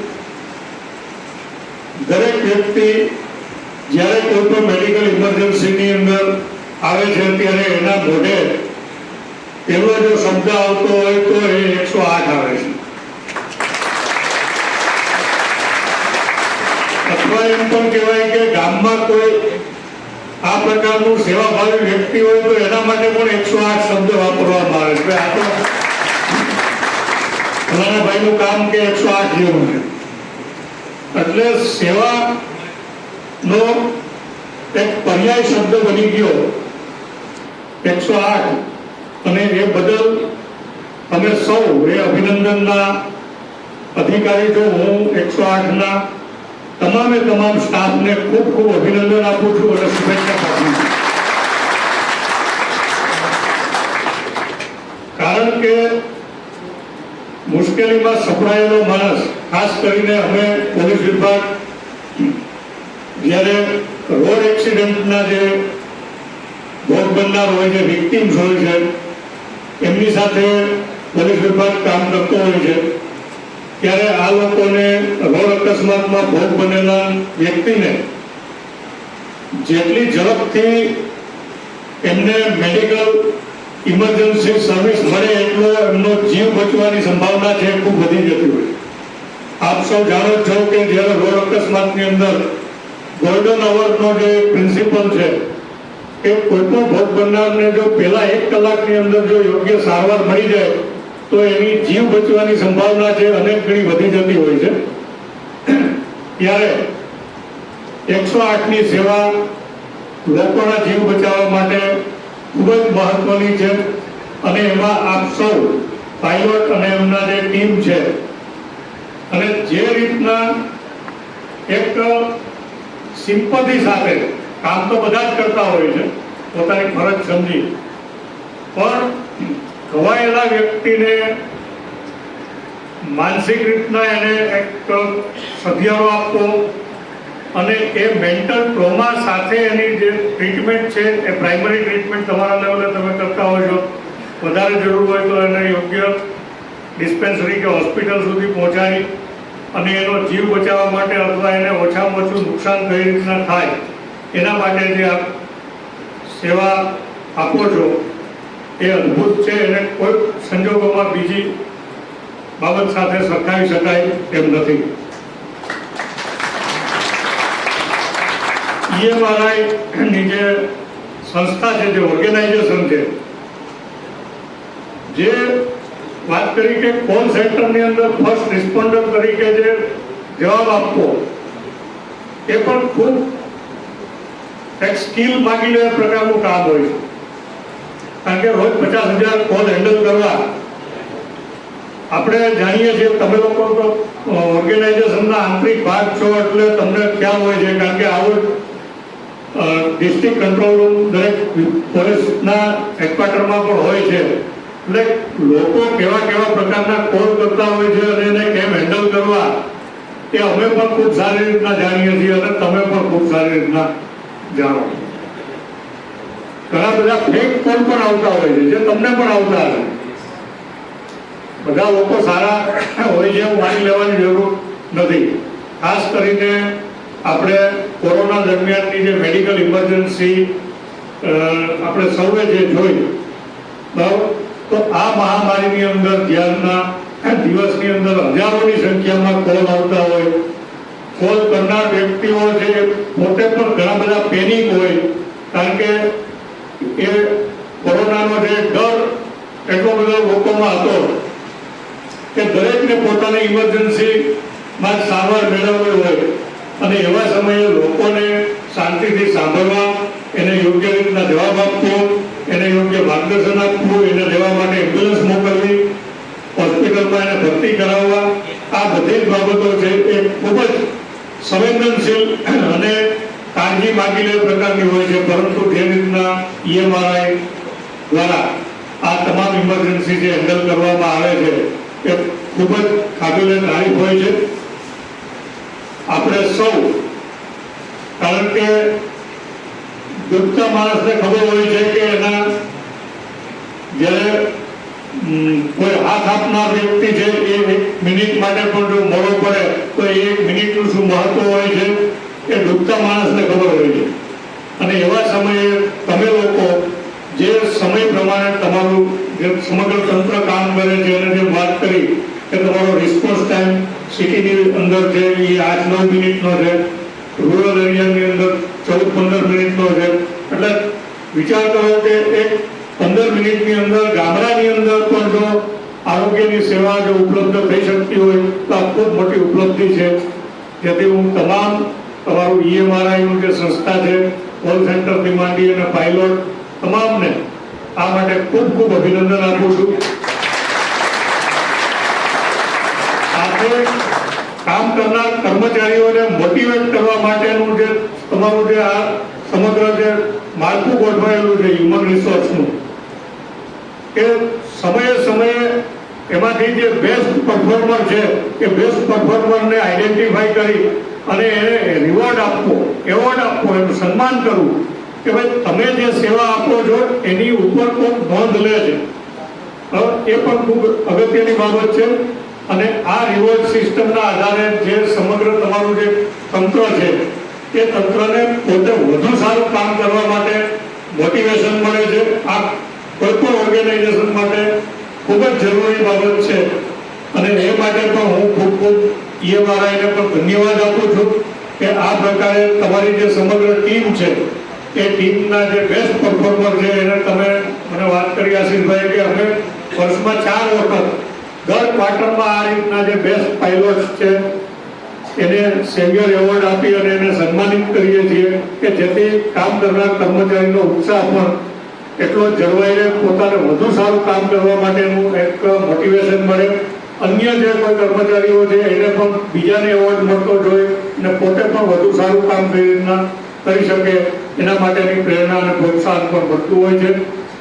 દરેક વ્યક્તિ જ્યારે કોઈ પણ મેડિકલ ઇમરજન્સીની અંદર આવે છે ત્યારે એના મોઢે પેલો જો શબ્દ આવતો હોય તો એ 108 આવે છે. અથવા એમ પણ કહેવાય કે ગામમાં કોઈ આ પ્રકારનું સેવાભાવી વ્યક્તિ હોય તો એના માટે પણ 108 શબ્દ વાપરવામાં આવે છે. આ તો ફલાણા ભાઈનું કામ કે 108 જેવું છે. એટલે સેવાનો એક પર્યાય શબ્દ બની ગયો 108, અને એ બદલ અમે સૌ એ અભિનંદનના અધિકારી છું. હું 108ના તમામે તમામ સ્ટાફને ખૂબ ખૂબ અભિનંદન આપું છું અને શુભેચ્છા પાઠવું છું. કારણ કે મુશ્કેલીમાં સપડાયેલો માણસ, ખાસ કરીને અમે પોલીસ વિભાગ જ્યારે રોડ એક્સિડન્ટના જે ભોગ બનનાર હોય છે, વિક્ટિમ્સ હોય છે, એમની સાથે પોલીસ વિભાગ કામ કરતો હોય છે, ત્યારે આ લોકોને રોડ અકસ્માતમાં ભોગ બનેલા વ્યક્તિને જેટલી ઝડપથી એમને મેડિકલ ઇમરજન્સી સર્વિસ મળે એટલો એમનો જીવ બચવાની સંભાવના છે ખૂબ વધી જતી હોય. આપ સૌ જાણો છો કે જ્યારે રોડ અકસ્માતની અંદર ગોલ્ડન અવરનો જે પ્રિન્સિપલ છે કે કોઈ પણ ભોગ બનનારને જો પહેલા 1 કલાકની અંદર જો યોગ્ય સારવાર મળી જાય તો એની જીવ બચવાની સંભાવના છે અનેક ગણી વધી જતી હોય છે. ત્યારે 108ની સેવા લોકોના જીવ બચાવવા માટે ખૂબ જ મહત્વની છે. અને એમાં આપ સૌ પાયલોટ અને એમના જે ટીમ છે, અને જે રીતના એક સિમ્પથી સાથે કામ તો બધા જ કરતા હોય છે પોતાની ફરજ સમજી, પણ ઘવાયેલા વ્યક્તિને માનસિક રીતના એને એક સધિયારો આપવો અને એ મેન્ટલ ટ્રોમા સાથે એની જે ટ્રીટમેન્ટ છે એ પ્રાઇમરી ટ્રીટમેન્ટ તમારા લેવલે તમે કરતા હોય છો. વધારે જરૂર હોય તો એને યોગ્ય ડિસ્પેન્સરી કે હોસ્પિટલ સુધી પહોંચાડી અને એનો જીવ બચાવવા માટે અથવા એને ઓછામાં ઓછું નુકસાન કઈ રીતના થાય એના માટે જે આપ સેવા આપો છો એ અદ્ભુત છે. એને કોઈ સંજોગોમાં બીજી બાબત સાથે સરખાવી શકાય એમ નથી. EMRI ની જે સંસ્થા છે, જે ઓર્ગેનાઇઝેશન છે, જે વાત કરી કે કોલ સેન્ટરની અંદર ફર્સ્ટ રિસ્પોન્ડર તરીકે જે જવાબ આપવો એ પણ ખૂબ એક સ્કિલ માગી લે પ્રકારનું કામ હોય છે. કારણ કે રોજ 50,000 કોલ હેન્ડલ કરવા આપણે જાણીએ છીએ. તમે લોકો તો ઓર્ગેનાઇઝેશનના આંતરિક ભાગ છો એટલે તમને ખ્યાલ હોય છે. કારણ કે આવો ડિસ્ટ્રિક્ટ કંટ્રોલ રૂમ દરેક પોલીસના હેડક્વાર્ટરમાં પણ હોય છે. એટલે લોકો કેવા કેવા પ્રકારના કોલ કરતા હોય છે અને એને કેમ હેન્ડલ કરવા એ અમે પણ ખૂબ સારી રીતના જાણીએ છીએ અને તમે પણ ખૂબ સારી રીતના જાણો. ઘણા બધા ફેક કોલ પણ આવતા હોય છે, જે તમને પણ આવતા હશે. બધા લોકો સારા હોય છે એવું માની લેવાની જરૂર નથી. ખાસ કરીને આપણે કોરોના દરમિયાનની જે મેડિકલ ઇમરજન્સી આપણે સૌએ જે જોઈ, બરાબર, તો આ મહામારીની અંદર જ્યારના દિવસની અંદર હજારોની સંખ્યામાં કોલ આવતા હોય. કોલ કરનાર વ્યક્તિઓ છે પોતે પણ ઘણા બધા પેનિક હોય. કારણ કે એ કોરોનાનો જે ડર એટલો બધો લોકોમાં હતો કે દરેકને પોતાની ઇમરજન્સીમાં સારવાર મેળવવી હોય અને એવા સમયે લોકોને શાંતિથી સાંભળવા, એને યોગ્ય રીતના જવાબ આપવો, એને યોગ્ય માર્ગદર્શન આપવું, એને લેવા માટે એમ્બ્યુલન્સ મોકલવી, હોસ્પિટલમાં એને ભરતી કરાવવા, આ બધી જ બાબતો છે એ ખૂબ જ સંવેદનશીલ અને કાળજી માગી લે પ્રકારની હોય છે. પરંતુ જે રીતના EMRI દ્વારા આ તમામ ઇમરજન્સી જે હેન્ડલ કરવામાં આવે છે એ ખૂબ જ કાબિલે તારીફ હોય છે. આપણે સૌ, કારણ કે ડૂબતા માણસને ખબર હોય છે કે એના જ્યારે કોઈ હાથ આપનાર વ્યક્તિ છે એ 1 મિનિટ માટે પણ જો મોડો પડે તો એ 1 મિનિટનું શું મહત્વ હોય છે એ ડૂબતા માણસને ખબર હોય છે. અને એવા સમયે તમે લોકો જે સમય પ્રમાણે તમારું જે સમગ્ર તંત્ર કામ કરે છે અને જે વાત કરી કે તમારો રિસ્પોન્સ ટાઈમ સિટીની અંદર છે એ 8-9 મિનિટનો છે, રૂરલ એરિયાની અંદર 14-15 મિનિટનો છે. એટલે વિચાર કરો કે એક 15 મિનિટની અંદર ગામડાની અંદર પણ જો આરોગ્યની સેવા જો ઉપલબ્ધ થઈ શકતી હોય તો આ ખૂબ મોટી ઉપલબ્ધિ છે. જેથી હું તમારું EMRIનું જે સંસ્થા છે, કોલ સેન્ટરથી માંડી અને પાયલોટ તમામને આ માટે ખૂબ ખૂબ અભિનંદન આપું છું. સાથે કામ કરનાર કર્મચારીઓને મોટિવેટ કરવા માટેનું જે તમારું જે આ સમગ્ર જે માળખું ગોઠવાયેલું છે હ્યુમન રિસોર્સનું, કે સમયે એમાંથી જે બેસ્ટ પરફોર્મર છે એ બેસ્ટ પરફોર્મરને આઈડેન્ટિફાઈ કરી અને એને રિવોર્ડ આપવો, એવોર્ડ આપવો, એનું સન્માન કરવું કે ભાઈ તમે જે સેવા આપો છો એની ઉપર કોઈ નોંધ લે છે. એ પણ ખૂબ અગત્યની બાબત છે. અને આ રિવોર્ડ સિસ્ટમના આધારે જે સમગ્ર તમારું જે તંત્ર છે એ તંત્રને પોતે વધુ સારું કામ કરવા માટે મોટિવેશન મળે છે. આ કોઈ પણ ઓર્ગેનાઇઝેશન માટે ખૂબ જ જરૂરી બાબત છે. અને એ માટે પણ હું ખૂબ EMRIને પણ ધન્યવાદ આપું છું કે આ પ્રકારે તમારી જે સમગ્ર ટીમ છે એ ટીમના જે બેસ્ટ પરફોર્મર છે એને તમે મને વાત કરી આશીષભાઈ કે અમે વર્ષમાં 4 વખત દર ક્વાર્ટરમાં આ રીતના જે બેસ્ટ પાયલોટ્સ છે એને સેવિયર એવોર્ડ આપી અને એને સન્માનિત કરીએ છીએ કે જેથી કામ કરનાર કર્મચારીનો ઉત્સાહ પણ એટલો જ જળવાઈ રહે, પોતાને વધુ સારું કામ કરવા માટેનું એક મોટિવેશન મળે. અન્ય જે કોઈ કર્મચારીઓ છે એને પણ બીજાને એવોર્ડ મળતો જોઈ અને પોતે પણ વધુ સારું કામ કરી શકે એના માટેની પ્રેરણા અને પ્રોત્સાહન પણ મળતું હોય છે.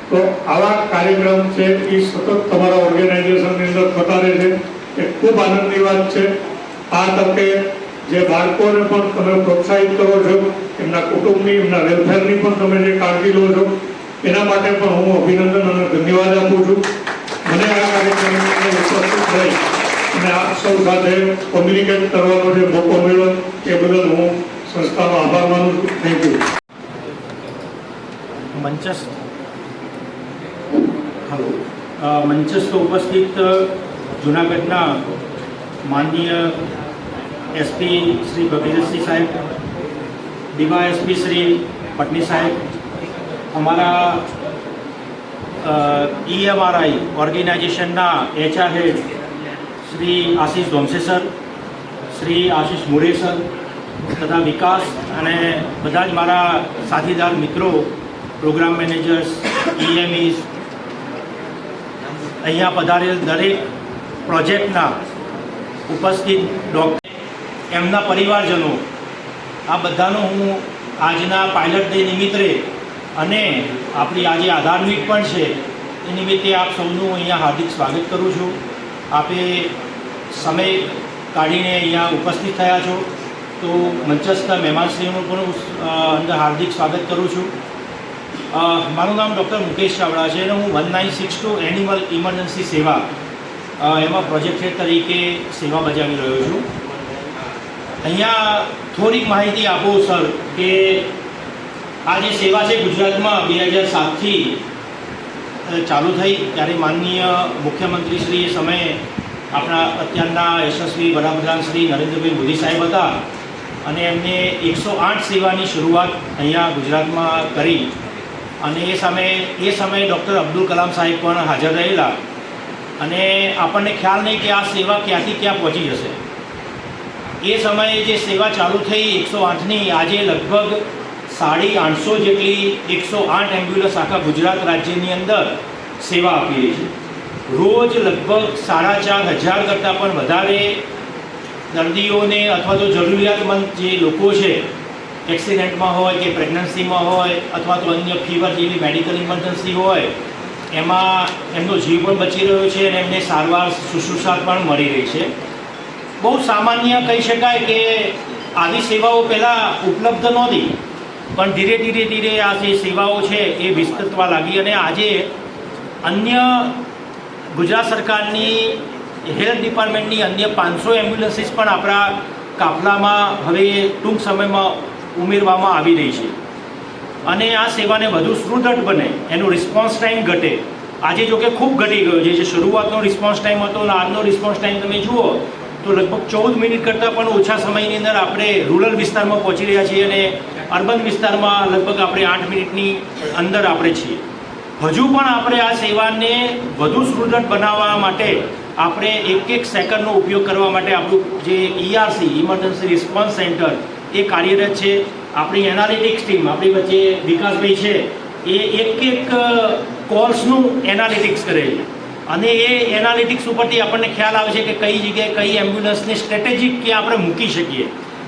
તો આવા કાર્યક્રમ છે એ સતત તમારા ઓર્ગેનાઇઝેશનની અંદર થતા રહે છે. એ ખૂબ આનંદની વાત છે. આ તકે જે બાળકોને પણ તમે પ્રોત્સાહિત કરો છો, એમના કુટુંબની, એમના વેલફેરની પણ તમે જે કાળજી લો છો એના માટે પણ હું અભિનંદન અને ધન્યવાદ આપું છું. મને આ કાર્યક્રમની અંદર ઉપસ્થિત રહી અને આપ સૌ સાથે કોમ્યુનિકેટ કરવાનો જે મોકો મળ્યો એ બદલ હું સંસ્થાનો આભાર માનું છું. Thank you. મંચસ્થ ઉપસ્થિત જૂનાગઢના માનનીય એસપી શ્રી ભગીરથસિંહ સાહેબ, DYSP શ્રી પટની સાહેબ, અમારા EMRI ઓર્ગેનાઇઝેશનના HR હેડ શ્રી આશીષ ધોમસે સર, શ્રી આશીષ મુરે સર તથા વિકાસ અને બધા જ મારા સાથીદાર મિત્રો, પ્રોગ્રામ મેનેજર્સ, EMEs, અહીંયા પધારેલ દરેક પ્રોજેક્ટના ઉપસ્થિત ડૉક્ટર, એમના પરિવારજનો, આ બધાનો હું આજના પાયલટ ડે નિમિત્તે અને આપણી આજે આધાર મીટ પણ છે એ નિમિત્તે આપ સૌનું અહીંયા હાર્દિક સ્વાગત કરું છું. આપે સમય કાઢીને અહીંયા ઉપસ્થિત થયા છો તો મંચસ્થ મહેમાનશ્રીનું પણ અંદર હાર્દિક સ્વાગત કરું છું. મારું નામ ડૉક્ટર મુકેશ ચાવડા છે અને હું 1962 એનિમલ ઇમરજન્સી સેવા એમાં પ્રોજેક્ટ હેડ તરીકે સેવા બજાવી રહ્યો છું. અહીંયા થોડીક માહિતી આપો સર કે આ જે સેવા છે ગુજરાતમાં 2007થી ચાલુ થઈ ત્યારે માનનીય મુખ્યમંત્રી શ્રી એ સમયે આપણા અત્યારના યશસ્વી વડાપ્રધાન શ્રી નરેન્દ્રભાઈ મોદી સાહેબ હતા અને એમને 108 સેવાની શરૂઆત અહીંયા ગુજરાતમાં કરી અને એ સમયે ડૉક્ટર અબ્દુલ કલામ સાહેબ પણ હાજર રહેલા અને આપણને ખ્યાલ નહીં કે આ સેવા ક્યાંથી ક્યાં પહોંચી જશે. એ સમયે જે સેવા ચાલુ થઈ 108ની આજે લગભગ 850 જેટલી 108 એમ્બ્યુલન્સ આખા ગુજરાત રાજ્યની અંદર સેવા આપી રહી છે. રોજ લગભગ 4500 કરતાં પણ વધારે દર્દીઓને અથવા તો જરૂરિયાતમંદ જે લોકો છે, એક્સિડન્ટમાં હોય કે પ્રેગ્નન્સીમાં હોય અથવા તો અન્ય ફીવર જેવી મેડિકલ ઇમરજન્સી હોય એમાં એમનો જીવ પણ બચી રહ્યો છે અને એમને સારવાર શુશ્રૂષા પણ મળી રહી છે. બહુ સામાન્ય કહી શકાય કે આવી સેવાઓ પહેલાં ઉપલબ્ધ નહોતી, પણ ધીરે ધીરે આ જે સેવાઓ છે એ વિસ્તરવા લાગી અને આજે અન્ય ગુજરાત સરકારની હેલ્થ ડિપાર્ટમેન્ટની અન્ય 500 એમ્બ્યુલન્સીસ પણ આપણા કાફલામાં હવે ટૂંક સમયમાં ઉમેરવામાં આવી રહી છે અને આ સેવાને વધુ સુદૃઢ બને, એનો રિસ્પોન્સ ટાઈમ ઘટે. આજે જો કે ખૂબ ઘટી ગયો છે. જે શરૂઆતનો રિસ્પોન્સ ટાઈમ હતો અને આજનો રિસ્પોન્સ ટાઈમ તમે જુઓ તો લગભગ 14 મિનિટ કરતાં પણ ઓછા સમયની અંદર આપણે રૂરલ વિસ્તારમાં પહોંચી રહ્યા છીએ અને અર્બન વિસ્તારમાં લગભગ આપણે 8 મિનિટની અંદર આપણે છીએ. હજુ પણ આપણે આ સેવાને વધુ સુદૃઢ બનાવવા માટે આપણે એક સેકન્ડનો ઉપયોગ કરવા માટે આપણું જે ERC ઇમરજન્સી રિસ્પોન્સ સેન્ટર એ કાર્યરત છે. આપણી એનાલિટિક્સ ટીમ, આપણી વચ્ચે વિકાસભાઈ છે, એ એક કોલ્સનું એનાલિટિક્સ કરે છે અને એ એનાલિટિક્સ ઉપરથી આપણને ખ્યાલ આવે છે કે કઈ જગ્યાએ કઈ એમ્બ્યુલન્સને સ્ટ્રેટેજિક કે આપણે મૂકી શકીએ,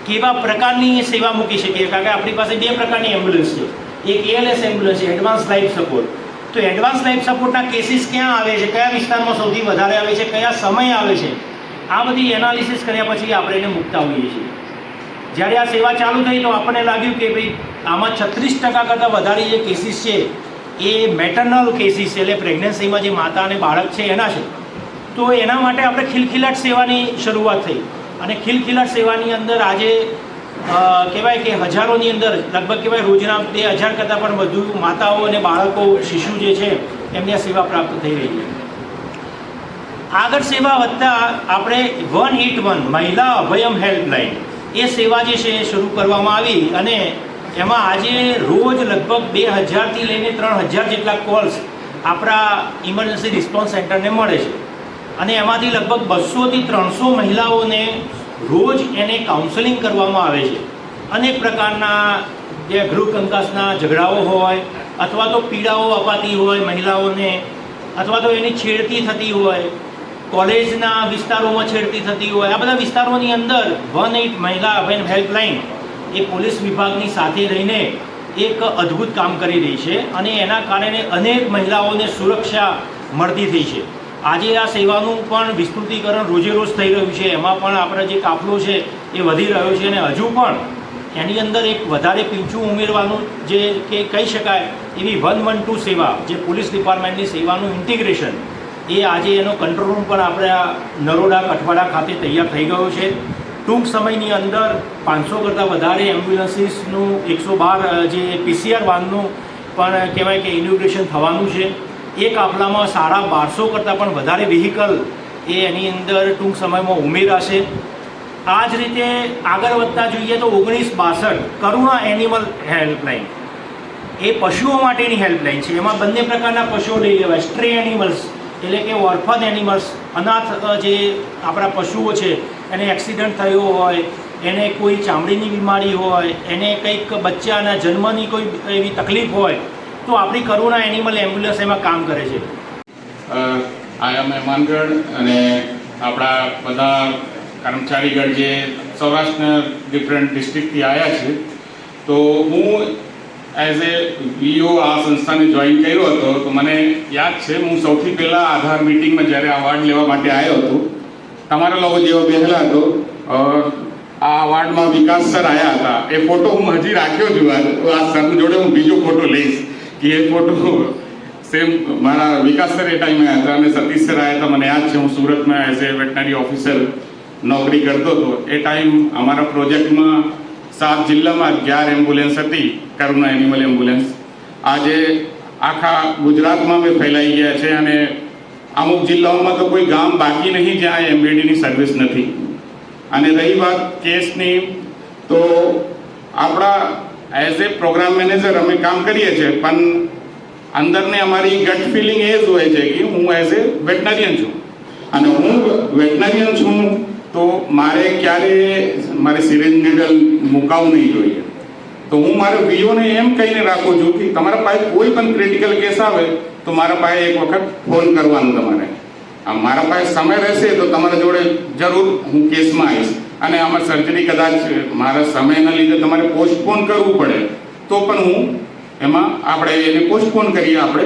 કેવા પ્રકારની સેવા મૂકી શકીએ. કારણ કે આપણી પાસે 2 પ્રકારની એમ્બ્યુલન્સ છે. એક ALS એમ્બ્યુલન્સ છે, એડવાન્સ લાઈફ સપોર્ટ. તો એડવાન્સ લાઈફ સપોર્ટના કેસીસ ક્યાં આવે છે, કયા વિસ્તારમાં સૌથી વધારે આવે છે, કયા સમય આવે છે, આ બધી એનાલિસિસ કર્યા પછી આપણે એને મૂકતા હોઈએ છીએ. જ્યારે આ સેવા ચાલુ થઈ તો આપણને લાગ્યું કે ભાઈ આમાં 36% કરતાં વધારે જે કેસીસ છે એ મેટર્નલ કેસીસ છે, એટલે પ્રેગ્નન્સીમાં જે માતા અને બાળક છે એના છે. તો એના માટે આપણે ખિલખિલાટ સેવાની શરૂઆત થઈ અને ખિલખિલાટ સેવાની અંદર આજે કહેવાય કે હજારોની અંદર લગભગ કહેવાય રોજના 2000 કરતાં પણ વધુ માતાઓ અને બાળકો, શિશુ જે છે એમને આ સેવા પ્રાપ્ત થઈ રહી છે. આગળ સેવા વધતા આપણે 181 મહિલા અભયમ હેલ્પલાઇન એ સેવા જે છે શરૂ કરવામાં આવી અને એમાં આજે રોજ લગભગ 2000થી લઈને 3000 જેટલા કોલ્સ આપણા ઇમરજન્સી રિસ્પોન્સ સેન્ટરને મળે છે અને એમાંથી લગભગ 200થી 300 મહિલાઓને રોજ એને કાઉન્સેલિંગ કરવામાં આવે છે. અનેક પ્રકારના જે ગૃહ કંકાસના ઝઘડાઓ હોય અથવા તો પીડાઓ અપાતી હોય મહિલાઓને, અથવા તો એની છેડતી થતી હોય, કોલેજના વિસ્તારોમાં છેડતી થતી હોય, આ બધા વિસ્તારોની અંદર 18 મહિલા અભયમ હેલ્પલાઇન એ પોલીસ વિભાગની સાથે રહીને એક અદ્ભુત કામ કરી રહી છે અને એના કારણે અનેક મહિલાઓને સુરક્ષા મળતી થઈ છે. આજે આ સેવાનું પણ વિસ્તૃતિકરણ રોજે રોજ થઈ રહ્યું છે. એમાં પણ આપણે જે કાફલો છે એ વધી રહ્યો છે અને હજુ પણ એની અંદર એક વધારે પીંછું ઉમેરવાનું જે કે કહી શકાય એવી 112 સેવા, જે પોલીસ ડિપાર્ટમેન્ટની સેવાનું ઇન્ટિગ્રેશન, એ આજે એનો કંટ્રોલ રૂમ પણ આપણે આ નરોડા કઠવાડા ખાતે તૈયાર થઈ ગયો છે. ટૂંક સમયની અંદર 500 કરતાં વધારે એમ્બ્યુલન્સીસનું 112 જે PCR વાનનું પણ કહેવાય કે ઇનોગ્રેશન થવાનું છે. એ કાફલામાં 1250 કરતાં પણ વધારે વ્હીકલ એ એની અંદર ટૂંક સમયમાં ઉમેરાશે. આ જ રીતે આગળ વધતા જોઈએ તો 1962 કરુણા એનિમલ હેલ્પલાઇન એ પશુઓ માટેની હેલ્પલાઇન છે. એમાં બંને પ્રકારના પશુઓ લઈ લેવાય. સ્ટ્રે એનિમલ્સ એટલે કે ઓર્ફન એનિમલ્સ, અનાથ જે આપણા પશુઓ છે, એને એક્સિડન્ટ થયો હોય, એને કોઈ ચામડીની બીમારી હોય, એને કંઈક બચ્ચાના જન્મની કોઈ એવી તકલીફ હોય તો આપણી કરુણા એનિમલ એમ્બ્યુલન્સ એમાં કામ કરે છે. આયા મહેમાનગઢ અને આપણા બધા કર્મચારીગણ જે સૌરાષ્ટ્રના ડિફરન્ટ ડિસ્ટ્રિક્ટથી આવ્યા છે, તો હું એઝ એ VO આ સંસ્થાને જોઈન કર્યો હતો તો મને યાદ છે હું સૌથી પહેલાં આધાર મિટિંગમાં જ્યારે અવોર્ડ લેવા માટે આવ્યો હતો, તમારા લોકો જેવો બેસેલા હતો, આ અવોર્ડમાં વિકાસ સર આવ્યા હતા. એ ફોટો હું હજી રાખ્યો છું. આ સર જોડે હું બીજો ફોટો લઈશ કે એ ફોટો સેમ મારા વિકાસ સર એ ટાઈમે આવ્યા હતા અને સતીશ સર આવ્યા હતા. મને યાદ છે હું સુરતમાં એઝ એ વેટનરી ઓફિસર નોકરી કરતો હતો. એ ટાઈમ અમારા પ્રોજેક્ટમાં 7 જિલ્લામાં 11 એમ્બ્યુલન્સ હતી, કરુણા એનિમલ એમ્બ્યુલન્સ. આજે આખા ગુજરાતમાં અમે ફેલાઈ ગયા છે અને અમુક જિલ્લાઓમાં તો કોઈ ગામ બાકી નહીં જ્યાં એમબીડીની સર્વિસ નથી. અને રહી વાત કેસની, તો આપણા એઝ એ પ્રોગ્રામ મેનેજર અમે કામ કરીએ છીએ, પણ અંદરને અમારી ગટ ફિલિંગ એ જ હોય છે કે હું એઝ એ વેટનરિયન છું અને હું વેટનરિયન છું તો મારે ક્યારે મારે સિરિંજ નીડલ મુકાવવું નહીં જોઈએ. તો હું મારા VOને એમ કહીને રાખું છું કે તમારા પાસે કોઈ પણ ક્રિટિકલ કેસ આવે તો મારા પાસે એક વખત ફોન કરવાનું. તમારે મારા પાસે સમય રહેશે તો તમારા જોડે જરૂર હું કેસમાં આવીશ. અને આમાં સર્જરી કદાચ મારા સમયના લીધે તમારે પોસ્ટપોન કરવું પડે તો પણ હું એમાં આપણે એને પોસ્ટપોન કરીએ આપણે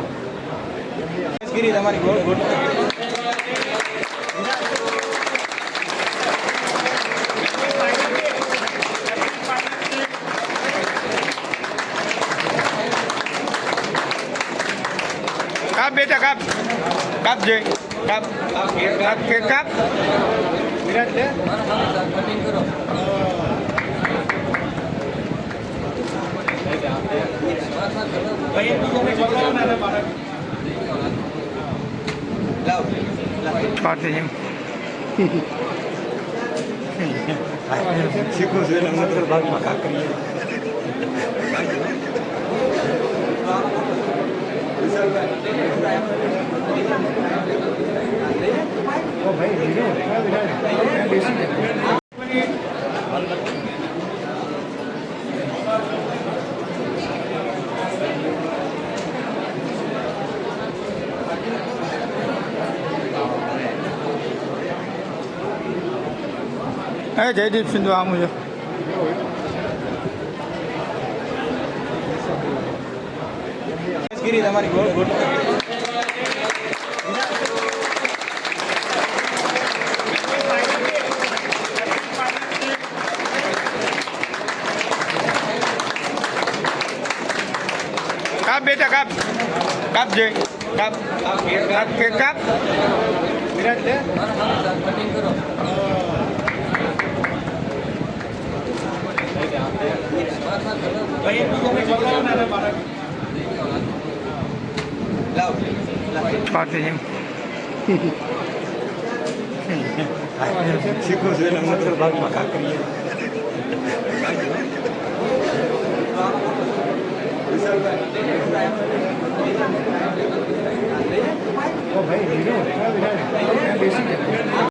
કાપ બેટા કાપ કાપ જય કાપ કાપ કેક કાપ વિરાટ લે પાર્ટી જેમ શીખું છું એટલે નતર ભાગમાં કાકરી જયદીપ સિંધુ આમ છે કામગીરી તમારી કાપ બેટા કાપ કાપ જય કાપ કાપ કેક કાપ વિરાટ લે પાછી જેમ શીખવું છું એટલે મગર ભાગમાં કાકરીએ ભાઈ